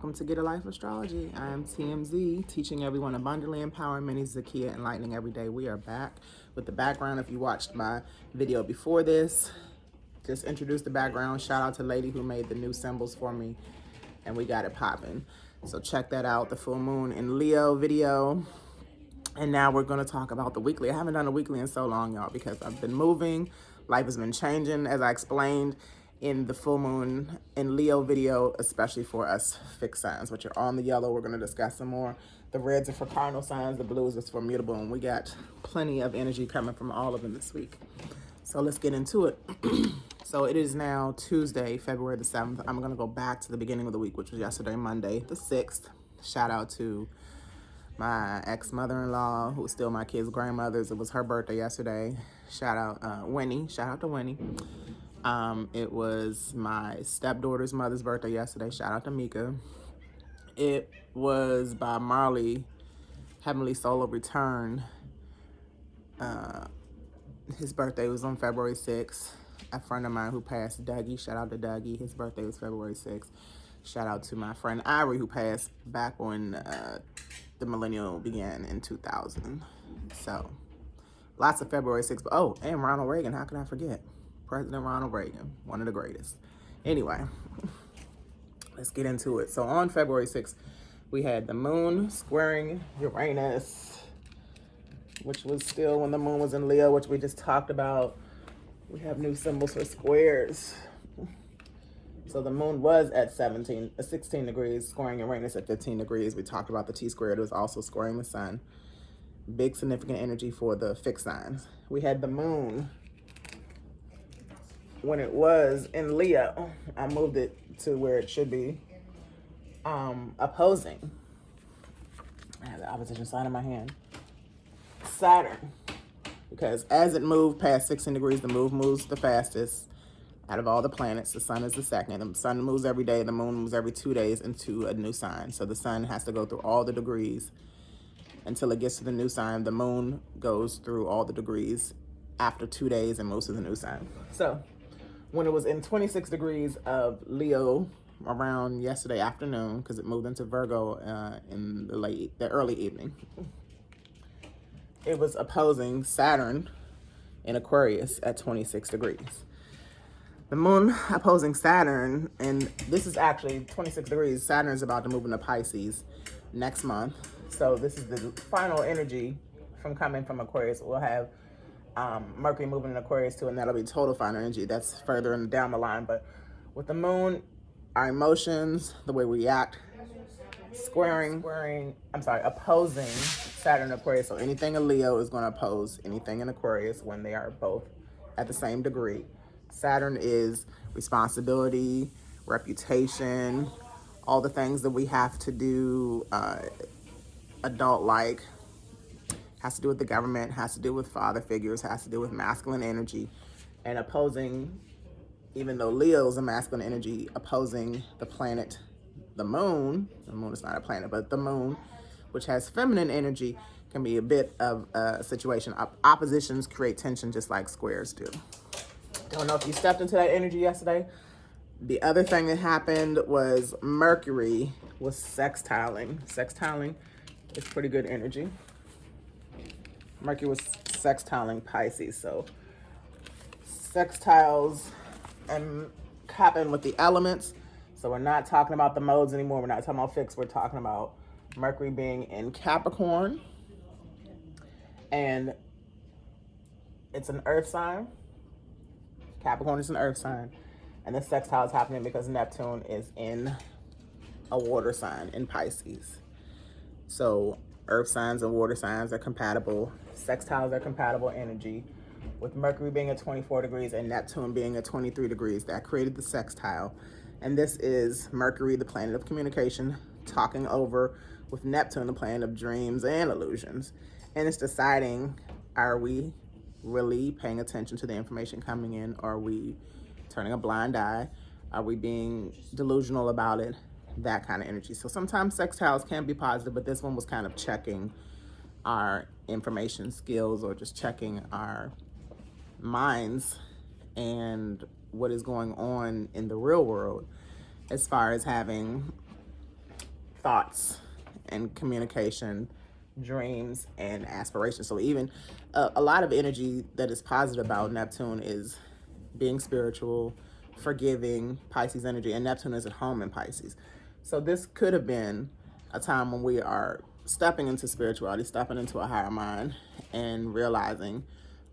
welcome to Get a Life Astrology. I am TMZ, teaching everyone abundantly, empowering many, Zakia, enlightening every day. We are back with the background. If you watched my video before this, just introduce the background. Shout out to the lady who made the new symbols for me, and we got it popping. So check that out, the full moon in Leo video. And now we're going to talk about the weekly. I haven't done a weekly in so long, y'all, because I've been moving. Life has been changing, as I explained in the full moon in Leo video, especially for us fixed signs, which are on the yellow. We're going to discuss some more. The reds are for cardinal signs. The blues is for mutable. And we got plenty of energy coming from all of them this week. So let's get into it. So it is now Tuesday, February the 7th. I'm going to go back to the beginning of the week, which was yesterday, Monday, the 6th. Shout out to my ex-mother-in-law, who's still my kids' grandmother's. It was her birthday yesterday. Shout out Winnie. Shout out to Winnie. It was my stepdaughter's mother's birthday yesterday. Shout out to Mika. It was by Marley, Heavenly Soul of Return. His birthday was on February 6th. A friend of mine who passed, Dougie. Shout out to Dougie. His birthday was February 6th. Shout out to my friend Irie, who passed back when the millennial began in 2000. So lots of February 6th. Oh, and Ronald Reagan. How can I forget? President Ronald Reagan, one of the greatest. Anyway, let's get into it. So on February 6th, we had the moon squaring Uranus, which was still when the moon was in Leo, which we just talked about. We have new symbols for squares. So the moon was at 16 degrees, squaring Uranus at 15 degrees. We talked about the T-squared. It was also squaring the sun. Big significant energy for the fixed signs. We had the moon when it was in Leo. I moved it to where it should be, opposing. I have the opposition sign in my hand. Saturn. Because as it moved past 16 degrees, the moon moves the fastest out of all the planets. The sun is the second. The sun moves every day. The moon moves every 2 days into a new sign. So the sun has to go through all the degrees until it gets to the new sign. The moon goes through all the degrees after 2 days and moves to the new sign. So when it was in 26 degrees of Leo around yesterday afternoon, because it moved into Virgo in the early evening, it was opposing Saturn in Aquarius at 26 degrees. The moon opposing Saturn, and this is actually 26 degrees. Saturn is about to move into Pisces next month. So this is the final energy coming from Aquarius. We'll have Mercury moving in Aquarius too, and that'll be total final energy. That's further down the line. But with the moon, our emotions, the way we react, opposing Saturn and Aquarius. So anything in Leo is going to oppose anything in Aquarius when they are both at the same degree. Saturn is responsibility, reputation, all the things that we have to do adult-like. Has to do with the government, has to do with father figures, has to do with masculine energy. And opposing, even though Leo is a masculine energy, opposing the planet, the moon is not a planet, but the moon, which has feminine energy, can be a bit of a situation. Oppositions create tension just like squares do. Don't know if you stepped into that energy yesterday. The other thing that happened was Mercury was sextiling. Sextiling is pretty good energy. Mercury was sextiling Pisces, so sextiles happen with the elements. So we're not talking about the modes anymore. We're not talking about fixed. We're talking about Mercury being in Capricorn, and it's an earth sign. Capricorn is an earth sign, and the sextile is happening because Neptune is in a water sign in Pisces. So earth signs and water signs are compatible. Sextiles are compatible energy. With Mercury being at 24 degrees and Neptune being at 23 degrees, that created the sextile. And this is Mercury, the planet of communication, talking over with Neptune, the planet of dreams and illusions. And it's deciding, are we really paying attention to the information coming in? Are we turning a blind eye? Are we being delusional about it? That kind of energy. So sometimes sextiles can be positive, but this one was kind of checking our information skills or just checking our minds and what is going on in the real world as far as having thoughts and communication, dreams and aspirations. So even a lot of energy that is positive about Neptune is being spiritual, forgiving, Pisces energy, and Neptune is at home in Pisces. So this could have been a time when we are stepping into spirituality, stepping into a higher mind, and realizing,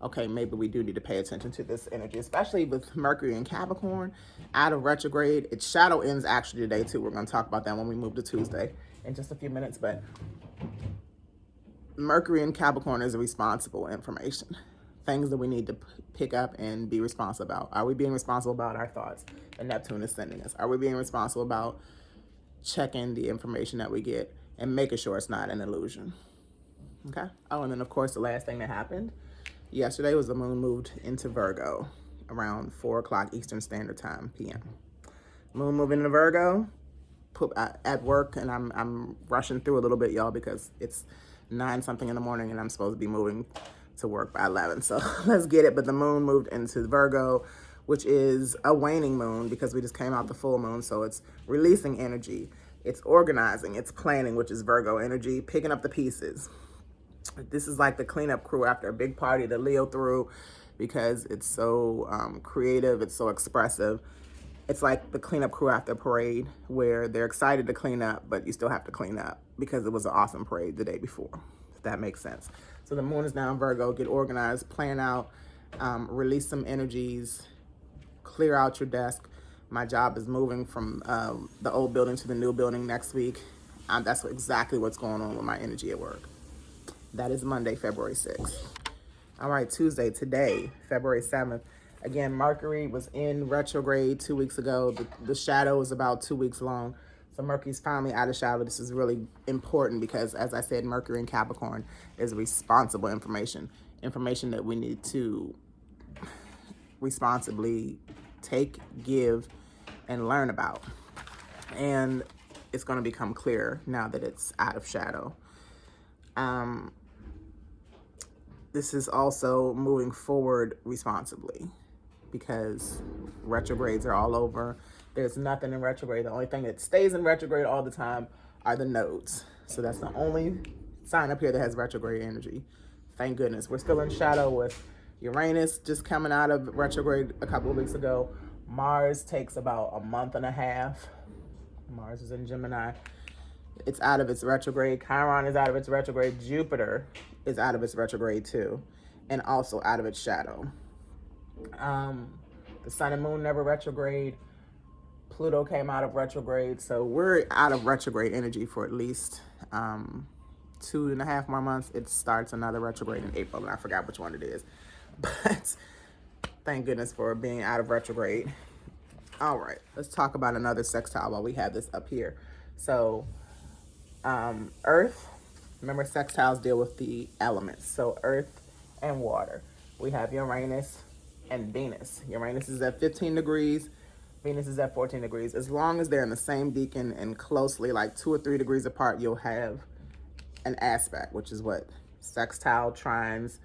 okay, maybe we do need to pay attention to this energy, especially with Mercury in Capricorn out of retrograde. Its shadow ends actually today too. We're going to talk about that when we move to Tuesday in just a few minutes. But Mercury in Capricorn is responsible information, things that we need to pick up and be responsible about. Are we being responsible about our thoughts that Neptune is sending us? Are we being responsible about checking the information that we get and making sure it's not an illusion? Okay. Oh, and then of course the last thing that happened yesterday was the moon moved into Virgo around 4 o'clock Eastern Standard Time, PM. Moon moving into Virgo, at work, and I'm rushing through a little bit, y'all, because it's 9 something in the morning and I'm supposed to be moving to work by 11. So let's get it. But the moon moved into Virgo, which is a waning moon because we just came out the full moon. So it's releasing energy. It's organizing, it's planning, which is Virgo energy, picking up the pieces. This is like the cleanup crew after a big party that Leo threw because it's so creative, it's so expressive. It's like the cleanup crew after a parade where they're excited to clean up, but you still have to clean up because it was an awesome parade the day before, if that makes sense. So the moon is now in Virgo. Get organized, plan out, release some energies, clear out your desk. My job is moving from the old building to the new building next week. That's exactly what's going on with my energy at work. That is Monday, February 6th. All right, Tuesday, today, February 7th. Again, Mercury was in retrograde 2 weeks ago. The shadow is about 2 weeks long. So Mercury's finally out of shadow. This is really important because, as I said, Mercury in Capricorn is responsible information that we need to responsibly take, give, and learn about. And it's going to become clear now that it's out of shadow. This is also moving forward responsibly because retrogrades are all over. There's nothing in retrograde. The only thing that stays in retrograde all the time are the nodes. So that's the only sign up here that has retrograde energy. Thank goodness. We're still in shadow with Uranus just coming out of retrograde a couple of weeks ago. Mars takes about a month and a half. Mars is in Gemini. It's out of its retrograde. Chiron is out of its retrograde. Jupiter is out of its retrograde too, and also out of its shadow. The sun and moon never retrograde. Pluto came out of retrograde. So we're out of retrograde energy for at least 2.5 more months. It starts another retrograde in April, and I forgot which one it is. But thank goodness for being out of retrograde. All right, let's talk about another sextile while we have this up here. So Earth, remember sextiles deal with the elements. So Earth and water. We have Uranus and Venus. Uranus is at 15 degrees. Venus is at 14 degrees. As long as they're in the same decan and closely, like 2 or 3 degrees apart, you'll have an aspect, which is what sextile, trines,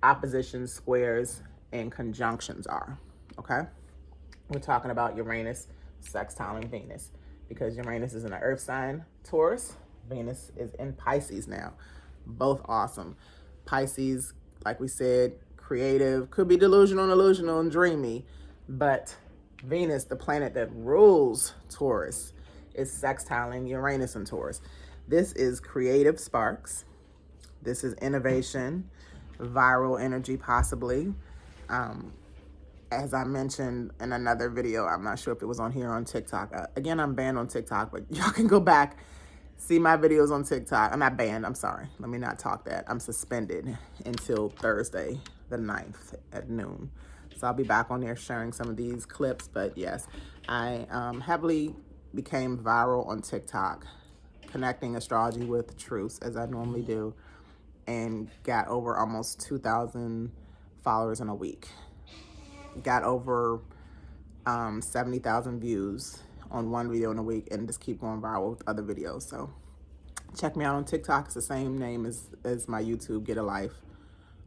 oppositions, squares, and conjunctions are, okay? We're talking about Uranus sextiling Venus because Uranus is in an earth sign, Taurus. Venus is in Pisces now. Both awesome. Pisces, like we said, creative, could be delusional, and dreamy, but Venus, the planet that rules Taurus, is sextiling Uranus and Taurus. This is creative sparks. This is innovation, viral energy possibly. As I mentioned in another video, I'm not sure if it was on here or on TikTok. Again, I'm banned on TikTok, but y'all can go back, see my videos on TikTok. I'm not banned, I'm sorry. Let me not talk that. I'm suspended until Thursday, the 9th at noon. So I'll be back on there sharing some of these clips. But yes, I heavily became viral on TikTok, connecting astrology with truths as I normally do, and got over almost 2,000 followers in a week. Got over 70,000 views on one video in a week, and just keep going viral with other videos. So check me out on TikTok. It's the same name as my YouTube, Get a Life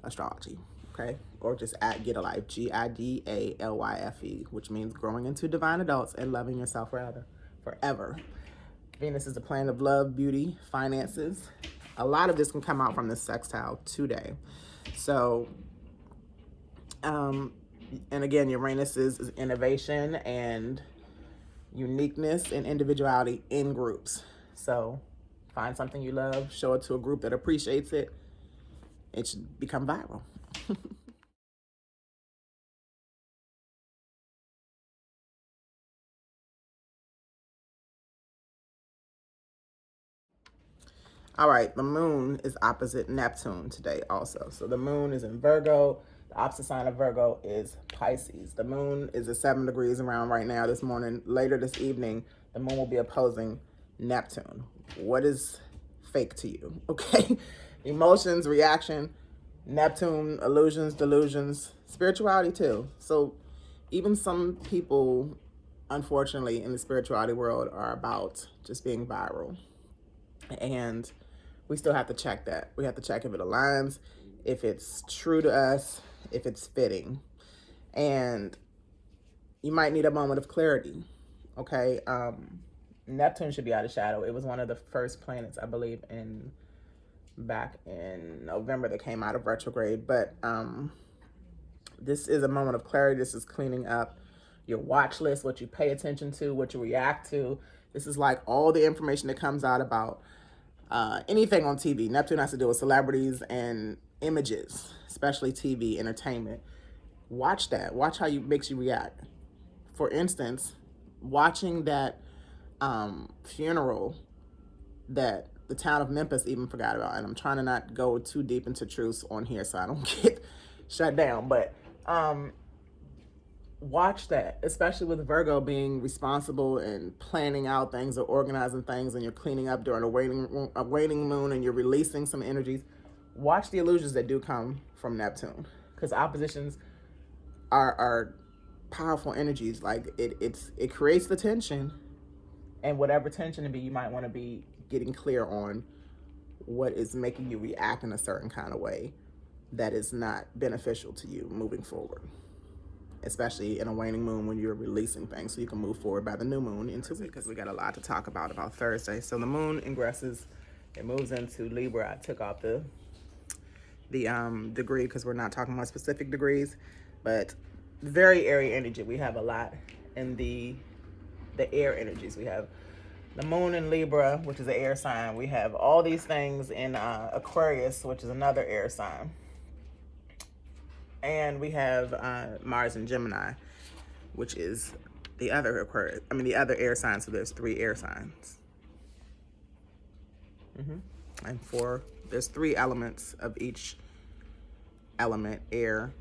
Astrology, okay? Or just at Get a Life, GIDALYFE, which means growing into divine adults and loving yourself forever. Venus is the planet of love, beauty, finances. A lot of this can come out from the sextile today. So, and again, Uranus is innovation and uniqueness and individuality in groups. So find something you love, show it to a group that appreciates it. It should become viral. All right, the moon is opposite Neptune today also. So the moon is in Virgo. The opposite sign of Virgo is Pisces. The moon is at 7 degrees around right now this morning. Later this evening, the moon will be opposing Neptune. What is fake to you? Okay. Emotions, reaction, Neptune, illusions, delusions, spirituality too. So even some people, unfortunately, in the spirituality world are about just being viral. And we still have to check that. We have to check if it aligns, if it's true to us, if it's fitting. And you might need a moment of clarity, okay? Neptune should be out of shadow. It was one of the first planets, I believe, back in November that came out of retrograde. But this is a moment of clarity. This is cleaning up your watch list, what you pay attention to, what you react to. This is like all the information that comes out about anything on TV. Neptune has to do with celebrities and images, especially TV, entertainment. Watch that. Watch how it makes you react. For instance, watching that funeral that the town of Memphis even forgot about. And I'm trying to not go too deep into truths on here so I don't get shut down. But watch that, especially with Virgo being responsible and planning out things or organizing things, and you're cleaning up during a waning moon and you're releasing some energies. Watch the illusions that do come from Neptune, because oppositions are powerful energies. Like it creates the tension, and whatever tension to be, you might want to be getting clear on what is making you react in a certain kind of way that is not beneficial to you moving forward, especially in a waning moon when you're releasing things so you can move forward by the new moon into it, because we got a lot to talk about Thursday. So the moon ingresses, it moves into Libra. I took off the degree because we're not talking about specific degrees, but very airy energy. We have a lot in the air energies. We have the moon in Libra, which is an air sign. We have all these things in Aquarius, which is another air sign. And we have Mars in Gemini, which is the other Aquarius. I mean, the other air sign. So there's 3 air signs. And there's 3 elements of each element: air,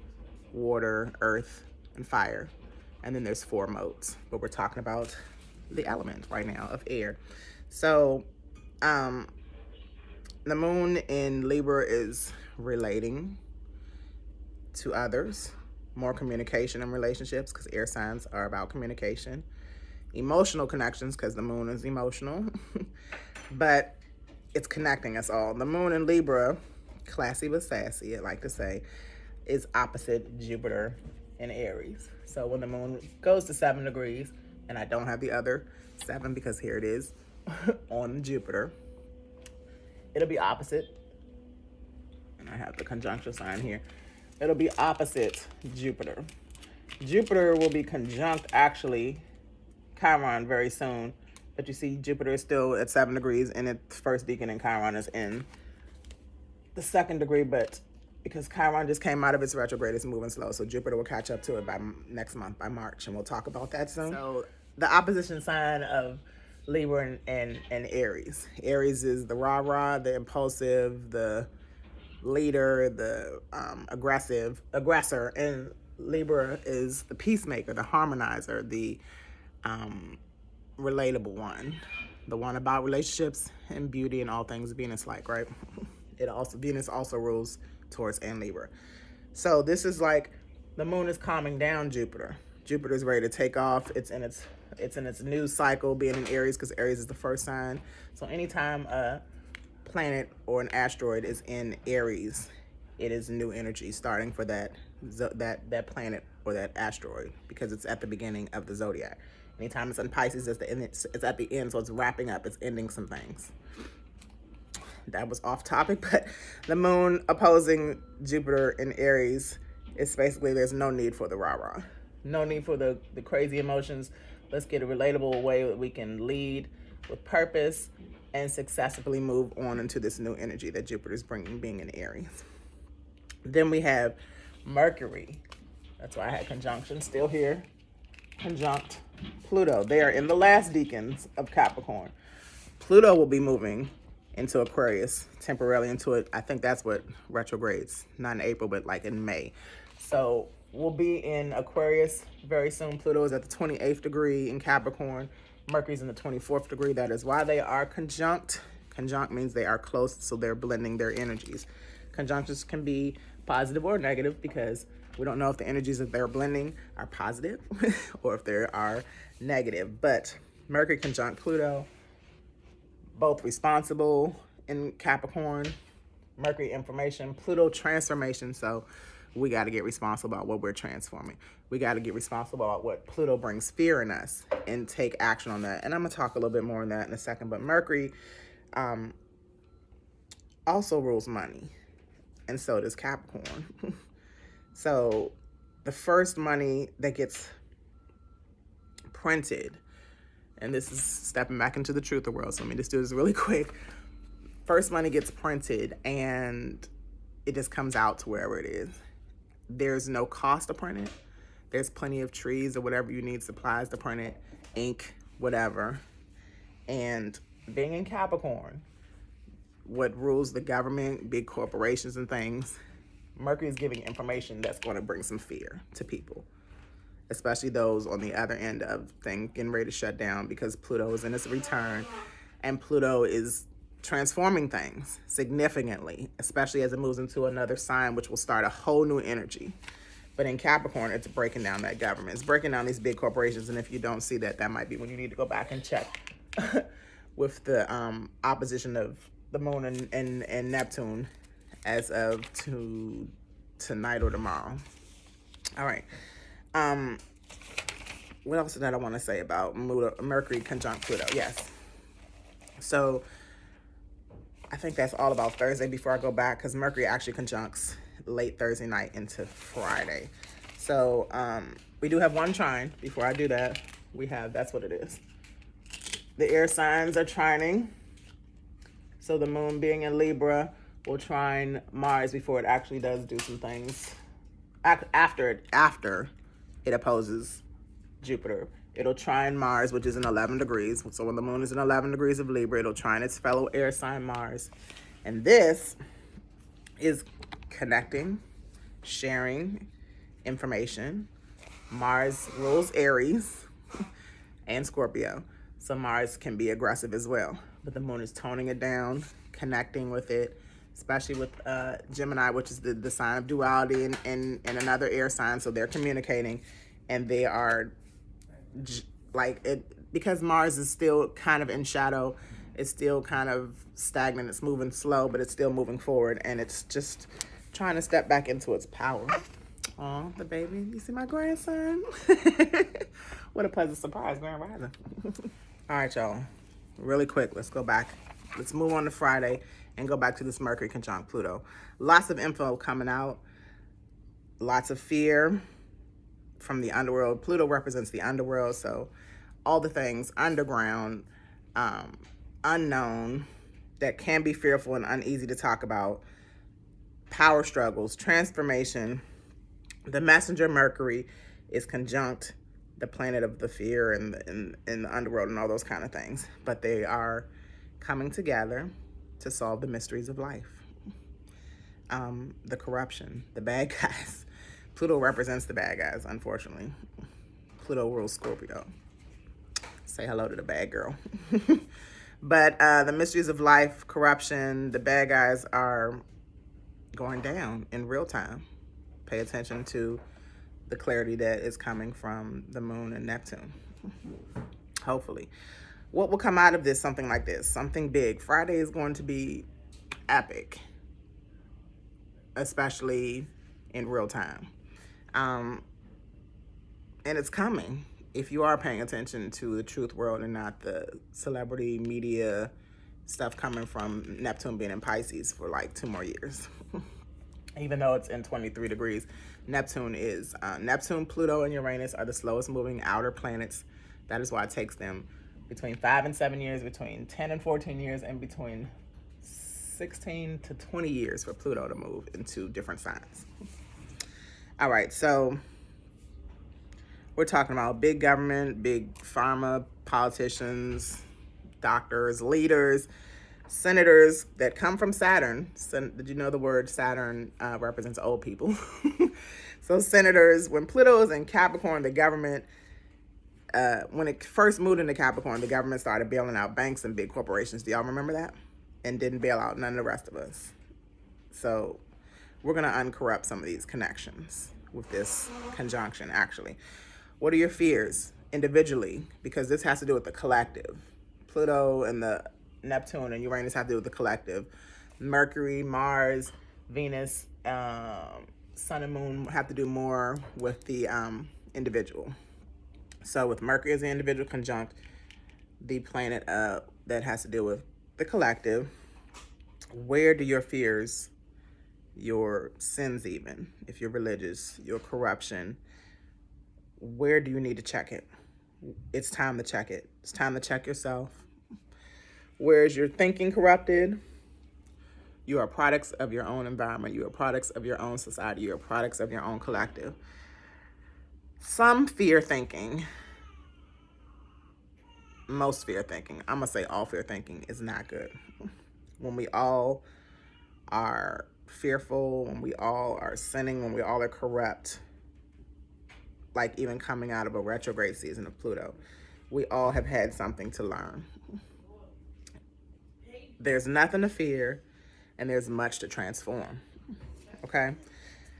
water, earth, and fire. And then there's 4 modes. But we're talking about the element right now of air. So the moon in Libra is relating to others, more communication in relationships, because air signs are about communication, emotional connections, because the moon is emotional, but it's connecting us all. The moon in Libra, classy but sassy, I like to say, is opposite Jupiter in Aries. So when the moon goes to 7 degrees, and I don't have the other 7 because here it is on Jupiter, it'll be opposite, and I have the conjunction sign here. It'll be opposite Jupiter. Jupiter will be conjunct, actually, Chiron very soon. But you see, Jupiter is still at 7 degrees, and its first decan in Chiron is in the 2nd degree. But because Chiron just came out of its retrograde, it's moving slow. So Jupiter will catch up to it by next month, by March. And we'll talk about that soon. So the opposition sign of Libra and Aries. Aries is the rah-rah, the impulsive, the leader, the aggressor, and Libra is the peacemaker, the harmonizer, the relatable one, the one about relationships and beauty and all things Venus-like, right? Venus also rules Taurus and Libra. So this is like the moon is calming down Jupiter. Jupiter is ready to take off. It's in its new cycle, being in Aries, because Aries is the first sign. So anytime a planet or an asteroid is in Aries, it is new energy starting for that planet or that asteroid, because it's at the beginning of the zodiac. Anytime it's in Pisces, it's at the end, so it's wrapping up, it's ending some things. That was off topic, but the moon opposing Jupiter in Aries, it's basically there's no need for the rah-rah. No need for the crazy emotions. Let's get a relatable way that we can lead with purpose and successfully move on into this new energy that Jupiter is bringing, being in Aries. Then we have Mercury. That's why I had conjunction still here. Conjunct Pluto. They are in the last decans of Capricorn. Pluto will be moving into Aquarius temporarily into it. I think that's what retrogrades, not in April, but like in May. So we'll be in Aquarius very soon. Pluto is at the 28th degree in Capricorn. Mercury's in the 24th degree. That is why they are conjunct. Conjunct means they are close, so they're blending their energies. Conjunctions can be positive or negative because we don't know if the energies that they're blending are positive or if they are negative. But Mercury conjunct Pluto, both responsible in Capricorn. Mercury information, Pluto transformation. So we got to get responsible about what we're transforming. We got to get responsible about what Pluto brings fear in us and take action on that. And I'm going to talk a little bit more on that in a second. But Mercury also rules money, and so does Capricorn. So the first money that gets printed, and this is stepping back into the truth world, so let me just do this really quick. First money gets printed and it just comes out to wherever it is. There's no cost to print it. There's plenty of trees or whatever you need, supplies to print it, ink, whatever. And being in Capricorn, what rules the government, big corporations and things, Mercury is giving information that's going to bring some fear to people, especially those on the other end of things getting ready to shut down, because Pluto is in its return and Pluto is transforming things significantly, especially as it moves into another sign, which will start a whole new energy. But in Capricorn, it's breaking down that government. It's breaking down these big corporations. And if you don't see that, that might be when you need to go back and check with the opposition of the moon and Neptune as of tonight or tomorrow. All right. What else did I want to say about Mercury conjunct Pluto? Yes. So I think that's all about Thursday before I go back, because Mercury actually conjuncts late Thursday night into Friday. So we do have one trine. Before I do that, that's what it is. The air signs are trining. So the moon being in Libra will trine Mars before it actually does do some things. After it opposes Jupiter. It'll trine Mars, which is in 11 degrees. So when the moon is in 11 degrees of Libra, it'll trine its fellow air sign Mars. And this is connecting, sharing information. Mars rules Aries and Scorpio. So Mars can be aggressive as well. But the moon is toning it down, connecting with it, especially with Gemini, which is the sign of duality and another air sign. So they're communicating, and they are like it, because Mars is still kind of in shadow. It's still kind of stagnant. It's moving slow, but it's still moving forward, and it's just trying to step back into its power. Aw, the baby. You see my grandson? What a pleasant surprise, Grand Rising. All right, y'all. Really quick, let's go back. Let's move on to Friday and go back to this Mercury conjunct Pluto. Lots of info coming out. Lots of fear from the underworld. Pluto represents the underworld, so all the things underground, unknown, that can be fearful and uneasy to talk about. Power struggles, transformation. The messenger Mercury is conjunct the planet of the fear and the underworld and all those kind of things. But they are coming together to solve the mysteries of life. The corruption, the bad guys. Pluto represents the bad guys, unfortunately. Pluto rules Scorpio. Say hello to the bad girl. But the mysteries of life, corruption, the bad guys are going down in real time. Pay attention to the clarity that is coming from the moon and Neptune. Hopefully. What will come out of this, something like this, something big. Friday is going to be epic, especially in real time. And it's coming. if you are paying attention to the truth world and not the celebrity media stuff coming from Neptune being in Pisces for like 2 more years. Even though it's in 23 degrees, Neptune, Pluto, and Uranus are the slowest moving outer planets. That is why it takes them between 5 and 7 years, between 10 and 14 years, and between 16 to 20 years for Pluto to move into different signs. All right, so we're talking about big government, big pharma, politicians, doctors, leaders, senators that come from Saturn. Did you know the word Saturn represents old people? So senators, when Pluto is in Capricorn, the government, when it first moved into Capricorn, the government started bailing out banks and big corporations. Do y'all remember that? And didn't bail out none of the rest of us. So we're going to uncorrupt some of these connections with this conjunction, actually. What are your fears individually? Because this has to do with the collective. Pluto and the Neptune and Uranus have to do with the collective. Mercury, Mars, Venus, Sun and Moon have to do more with the individual. So with Mercury as the individual conjunct the planet that has to do with the collective, where do your fears, your sins even, if you're religious, your corruption, where do you need to check it? It's time to check it. It's time to check yourself. Where is your thinking corrupted? You are products of your own environment. You are products of your own society. You are products of your own collective. Some fear thinking, most fear thinking, I'm going to say all fear thinking is not good. When we all are fearful, when we all are sinning, when we all are corrupt, like even coming out of a retrograde season of Pluto, we all have had something to learn. There's nothing to fear, and there's much to transform, okay?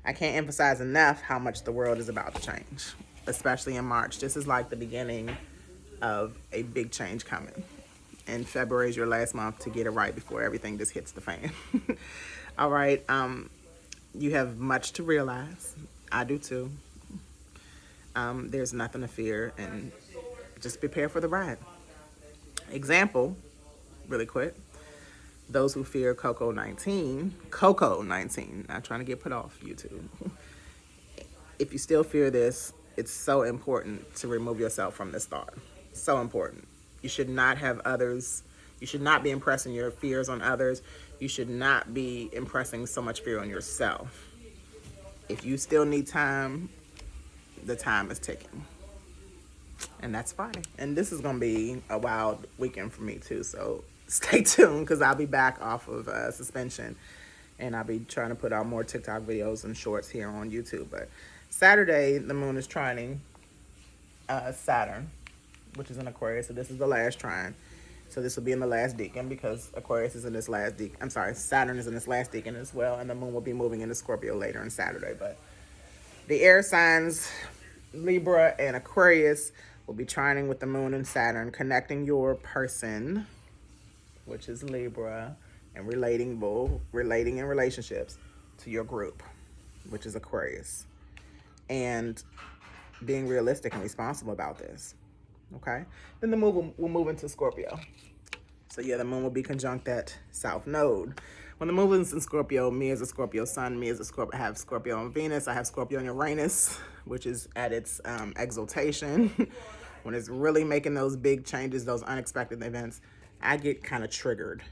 I can't emphasize enough how much the world is about to change, especially in March. This is like the beginning of a big change coming. And February is your last month to get it right before everything just hits the fan. All right, you have much to realize. I do too. There's nothing to fear, and just prepare for the ride. Example, really quick. Those who fear Coco-19, not trying to get put off YouTube. If you still fear this, it's so important to remove yourself from this thought. So important. You should not have others. You should not be impressing your fears on others. You should not be impressing so much fear on yourself. If you still need time, the time is ticking. And that's fine. And this is going to be a wild weekend for me too. So stay tuned, because I'll be back off of suspension. And I'll be trying to put out more TikTok videos and shorts here on YouTube. But Saturday, the moon is trining Saturn, which is in Aquarius. So this is the last trine. So this will be in the last decan, because Aquarius is in this last decan. I'm sorry, Saturn is in this last decan as well. And the moon will be moving into Scorpio later on Saturday. But the air signs, Libra and Aquarius, will be trining with the moon and Saturn, connecting your person, which is Libra, and relating in relationships to your group, which is Aquarius, and being realistic and responsible about this, okay? Then the moon will move into Scorpio. So yeah, the moon will be conjunct that south node. When the moon is in Scorpio, me as a Scorpio sun, me as a Scorpio, I have Scorpio and Venus, I have Scorpio and Uranus, which is at its exaltation. When it's really making those big changes, those unexpected events, I get kind of triggered.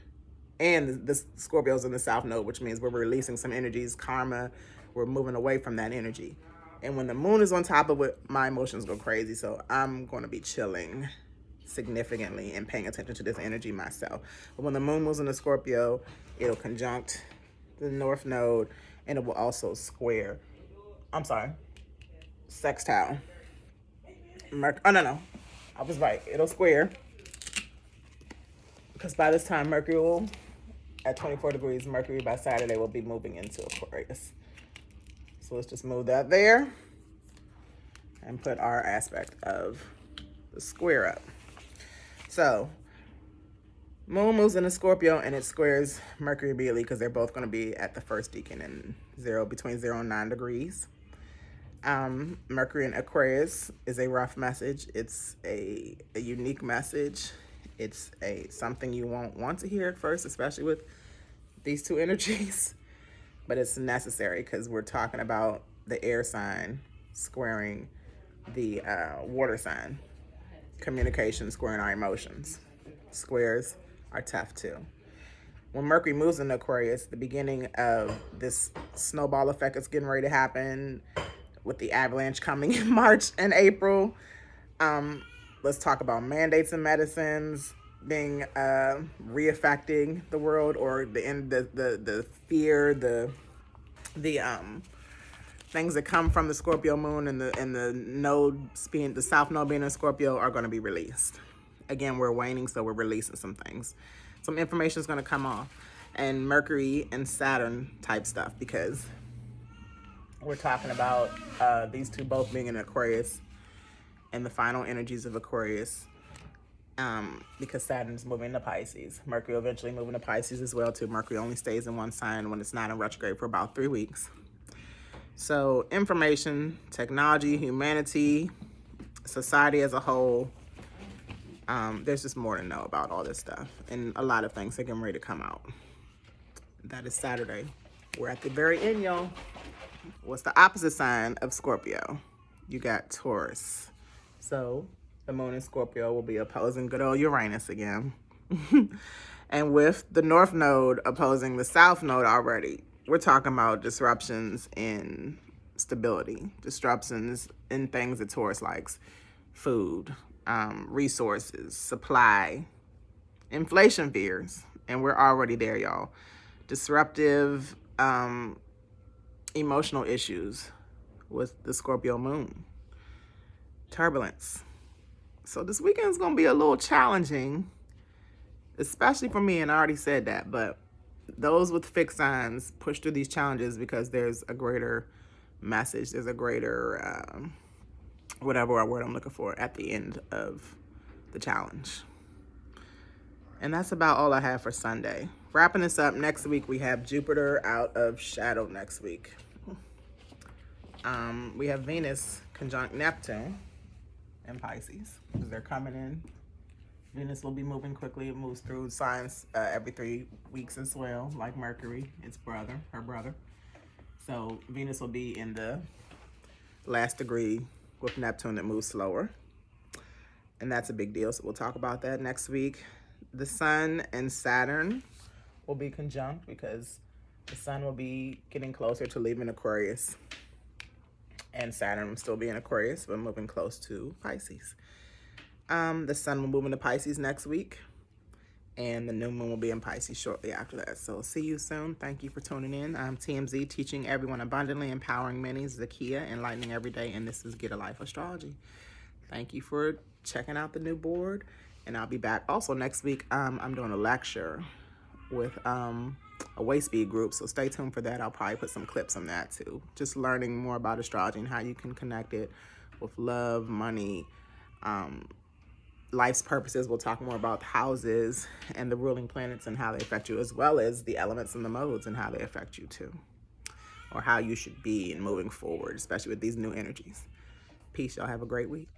And the Scorpio's in the south node, which means we're releasing some energies, karma, we're moving away from that energy. And when the moon is on top of it, my emotions go crazy. So I'm going to be chilling significantly and paying attention to this energy myself. But when the moon moves into Scorpio, it'll conjunct the north node, and it will also sextile. I was right. It'll square, because by this time, Mercury will, at 24 degrees, Mercury by Saturday will be moving into Aquarius. So let's just move that there and put our aspect of the square up. So moon moves into Scorpio, and it squares Mercury immediately, because they're both going to be at the first decan in between 0 and 9 degrees. Mercury in Aquarius is a rough message. It's a unique message. It's something you won't want to hear at first, especially with these two energies, but it's necessary because we're talking about the air sign squaring the water sign. Communication squaring our emotions. Squares are tough too. When Mercury moves in Aquarius, the beginning of this snowball effect is getting ready to happen with the avalanche coming in March and April. Let's talk about mandates and medicines being reaffecting the world, or the fear, the things that come from the Scorpio moon and the nodes being, the south node being in Scorpio, are going to be released. Again, we're waning, so we're releasing some things. Some information is going to come off, and Mercury and Saturn type stuff, because we're talking about these two both being in Aquarius and the final energies of Aquarius, because Saturn's moving to Pisces. Mercury eventually moving to Pisces as well too. Mercury only stays in one sign when it's not in retrograde for about 3 weeks. So information, technology, humanity, society as a whole, there's just more to know about all this stuff, and a lot of things are getting ready to come out. That is Saturday. We're at the very end, y'all. What's the opposite sign of Scorpio? You got Taurus. So the moon in Scorpio will be opposing good old Uranus again. And with the north node opposing the south node already, we're talking about disruptions in stability, disruptions in things that Taurus likes: food, resources, supply, inflation fears. And we're already there, y'all. Disruptive emotional issues with the Scorpio moon. Turbulence. So this weekend is going to be a little challenging, especially for me, and I already said that, but those with fixed signs push through these challenges because there's a greater message, there's a greater, whatever word I'm looking for, at the end of the challenge. And that's about all I have for Sunday. Wrapping this up, next week we have Jupiter out of shadow next week. We have Venus conjunct Neptune in Pisces, because they're coming in. Venus will be moving quickly. It moves through signs every 3 weeks as well, like Mercury, its brother, her brother. So Venus will be in the last degree with Neptune that moves slower. And that's a big deal, so we'll talk about that next week. The Sun and Saturn will be conjunct because the Sun will be getting closer to leaving Aquarius, and Saturn will still be in Aquarius, but moving close to Pisces. The Sun will move into Pisces next week, and the new moon will be in Pisces shortly after that. So see you soon. Thank you for tuning in. I'm TMZ, teaching everyone abundantly, empowering many. Zakia, enlightening every day, and this is Get a Life Astrology. Thank you for checking out the new board, and I'll be back also next week. I'm doing a lecture with a waist speed group, so stay tuned for that. I'll probably put some clips on that too. Just learning more about astrology and how you can connect it with love, money, life's purposes. We'll talk more about houses and the ruling planets and how they affect you, as well as the elements and the modes and how they affect you too, or how you should be in moving forward, especially with these new energies. Peace. Y'all have a great week.